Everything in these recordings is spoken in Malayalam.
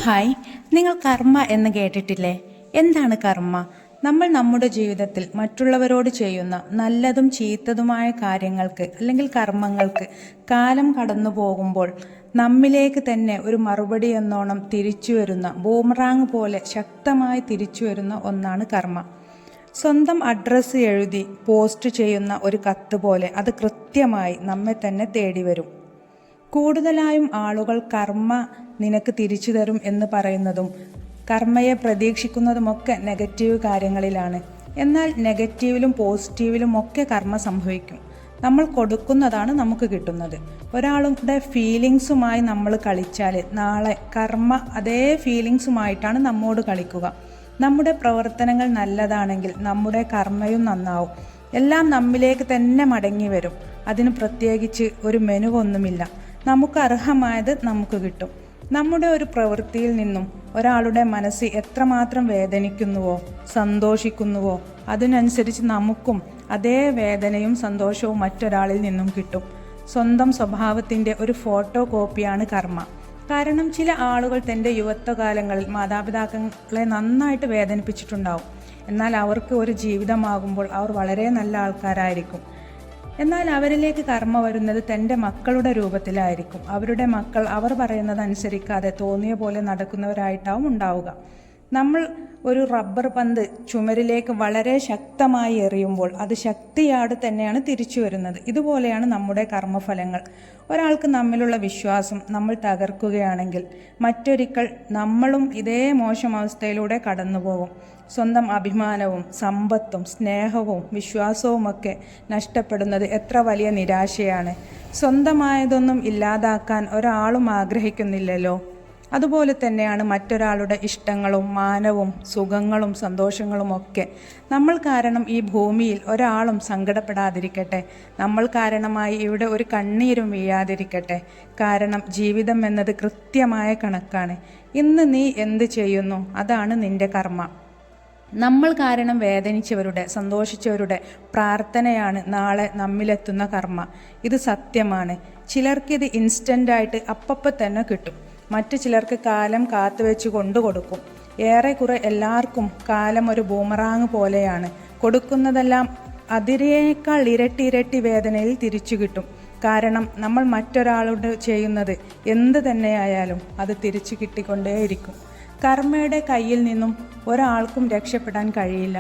ഹായ്, നിങ്ങൾ കർമ്മ എന്ന് കേട്ടിട്ടില്ലേ? എന്താണ് കർമ്മ? നമ്മൾ നമ്മുടെ ജീവിതത്തിൽ മറ്റുള്ളവരോട് ചെയ്യുന്ന നല്ലതും ചീത്തതുമായ കാര്യങ്ങൾക്ക് അല്ലെങ്കിൽ കർമ്മങ്ങൾക്ക് കാലം കടന്നു പോകുമ്പോൾ നമ്മിലേക്ക് തന്നെ ഒരു മറുപടി എന്നോണം തിരിച്ചു വരുന്ന ബൂമറാങ് പോലെ ശക്തമായി തിരിച്ചു വരുന്ന ഒന്നാണ് കർമ്മ. സ്വന്തം അഡ്രസ്സ് എഴുതി പോസ്റ്റ് ചെയ്യുന്ന ഒരു കത്ത് പോലെ അത് കൃത്യമായി നമ്മെ തന്നെ തേടി വരും. കൂടുതലായും ആളുകൾ കർമ്മ നിനക്ക് തിരിച്ചു തരും എന്ന് പറയുന്നതും കർമ്മയെ പ്രതീക്ഷിക്കുന്നതുമൊക്കെ നെഗറ്റീവ് കാര്യങ്ങളിലാണ്. എന്നാൽ നെഗറ്റീവിലും പോസിറ്റീവിലും ഒക്കെ കർമ്മ സംഭവിക്കും. നമ്മൾ കൊടുക്കുന്നതാണ് നമുക്ക് കിട്ടുന്നത്. ഒരാളുടെ ഫീലിങ്സുമായി നമ്മൾ കളിച്ചാൽ നാളെ കർമ്മ അതേ ഫീലിങ്സുമായിട്ടാണ് നമ്മോട് കളിക്കുക. നമ്മുടെ പ്രവർത്തനങ്ങൾ നല്ലതാണെങ്കിൽ നമ്മുടെ കർമ്മയും നന്നാവും. എല്ലാം നമ്മിലേക്ക് തന്നെ മടങ്ങി വരും. അതിന് പ്രത്യേകിച്ച് ഒരു മെനുവൊന്നുമില്ല. നമുക്ക് അർഹമായത് നമുക്ക് കിട്ടും. നമ്മുടെ ഒരു പ്രവൃത്തിയിൽ നിന്നും ഒരാളുടെ മനസ്സ് എത്രമാത്രം വേദനിക്കുന്നുവോ സന്തോഷിക്കുന്നുവോ അതിനനുസരിച്ച് നമുക്കും അതേ വേദനയും സന്തോഷവും മറ്റൊരാളിൽ നിന്നും കിട്ടും. സ്വന്തം സ്വഭാവത്തിൻ്റെ ഒരു ഫോട്ടോ കോപ്പിയാണ് കർമ്മ. കാരണം ചില ആളുകൾ തൻ്റെ യുവത്വകാലങ്ങളിൽ മാതാപിതാക്കളെ നന്നായിട്ട് വേദനിപ്പിച്ചിട്ടുണ്ടാവും. എന്നാൽ അവർക്ക് ഒരു ജീവിതമാകുമ്പോൾ അവർ വളരെ നല്ല ആൾക്കാരായിരിക്കും. എന്നാൽ അവരിലേക്ക് കർമ്മ വരുന്നത് തൻ്റെ മക്കളുടെ രൂപത്തിലായിരിക്കും. അവരുടെ മക്കൾ അവർ പറയുന്നത് അനുസരിക്കാതെ തോന്നിയ പോലെ നടക്കുന്നവരായിട്ടാവും ഉണ്ടാവുക. നമ്മൾ ഒരു റബ്ബർ പന്ത് ചുമരിലേക്ക് വളരെ ശക്തമായി എറിയുമ്പോൾ അത് ശക്തിയാട് തന്നെയാണ് തിരിച്ചു വരുന്നത്. ഇതുപോലെയാണ് നമ്മുടെ കർമ്മഫലങ്ങൾ. ഒരാൾക്ക് നമ്മിലുള്ള വിശ്വാസം നമ്മൾ തകർക്കുകയാണെങ്കിൽ മറ്റൊരിക്കൽ നമ്മളും ഇതേ മോശം അവസ്ഥയിലൂടെ കടന്നു പോകും. സ്വന്തം അഭിമാനവും സമ്പത്തും സ്നേഹവും വിശ്വാസവുമൊക്കെ നഷ്ടപ്പെടുന്നത് എത്ര വലിയ നിരാശയാണ്. സ്വന്തമായതൊന്നും ഇല്ലാതാക്കാൻ ഒരാളും ആഗ്രഹിക്കുന്നില്ലല്ലോ. അതുപോലെ തന്നെയാണ് മറ്റൊരാളുടെ ഇഷ്ടങ്ങളും മാനവും സുഖങ്ങളും സന്തോഷങ്ങളും ഒക്കെ. നമ്മൾ കാരണം ഈ ഭൂമിയിൽ ഒരാളും സങ്കടപ്പെടാതിരിക്കട്ടെ. നമ്മൾ കാരണമായി ഇവിടെ ഒരു കണ്ണീരും വീഴാതിരിക്കട്ടെ. കാരണം ജീവിതം എന്നത് കൃത്യമായ കണക്കാണ്. ഇന്ന് നീ എന്ത് ചെയ്യുന്നു അതാണ് നിന്റെ കർമ്മ. നമ്മൾ കാരണം വേദനിച്ചവരുടെ സന്തോഷിച്ചവരുടെ പ്രാർത്ഥനയാണ് നാളെ നമ്മിലെത്തുന്ന കർമ്മ. ഇത് സത്യമാണ്. ചിലർക്കിത് ഇൻസ്റ്റൻ്റായിട്ട് അപ്പപ്പം തന്നെ കിട്ടും. മറ്റു ചിലർക്ക് കാലം കാത്തുവെച്ച് കൊണ്ടു കൊടുക്കും. ഏറെക്കുറെ എല്ലാവർക്കും കാലം ഒരു ബൂമറാങ് പോലെയാണ്. കൊടുക്കുന്നതെല്ലാം അതിനേക്കാൾ ഇരട്ടി വേദനയിൽ തിരിച്ചു കിട്ടും. കാരണം നമ്മൾ മറ്റൊരാളോട് ചെയ്യുന്നത് എന്ത് തന്നെയായാലും അത് തിരിച്ചു കിട്ടിക്കൊണ്ടേയിരിക്കും. കർമ്മയുടെ കയ്യിൽ നിന്നും ഒരാൾക്കും രക്ഷപ്പെടാൻ കഴിയില്ല.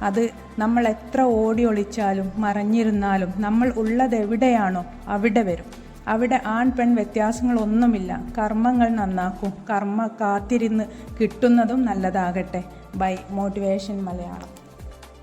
അത് നമ്മൾ എത്ര ഓടി ഒളിച്ചാലും മറഞ്ഞിരുന്നാലും നമ്മൾ ഉള്ളതെവിടെയാണോ അവിടെ വരും. അവിടെ ആൺ പെൺ വ്യത്യാസങ്ങളൊന്നുമില്ല. കർമ്മങ്ങൾ നന്നാക്കും. കർമ്മ കാത്തിരുന്ന് കിട്ടുന്നതും നല്ലതാകട്ടെ. By motivation Malayalam.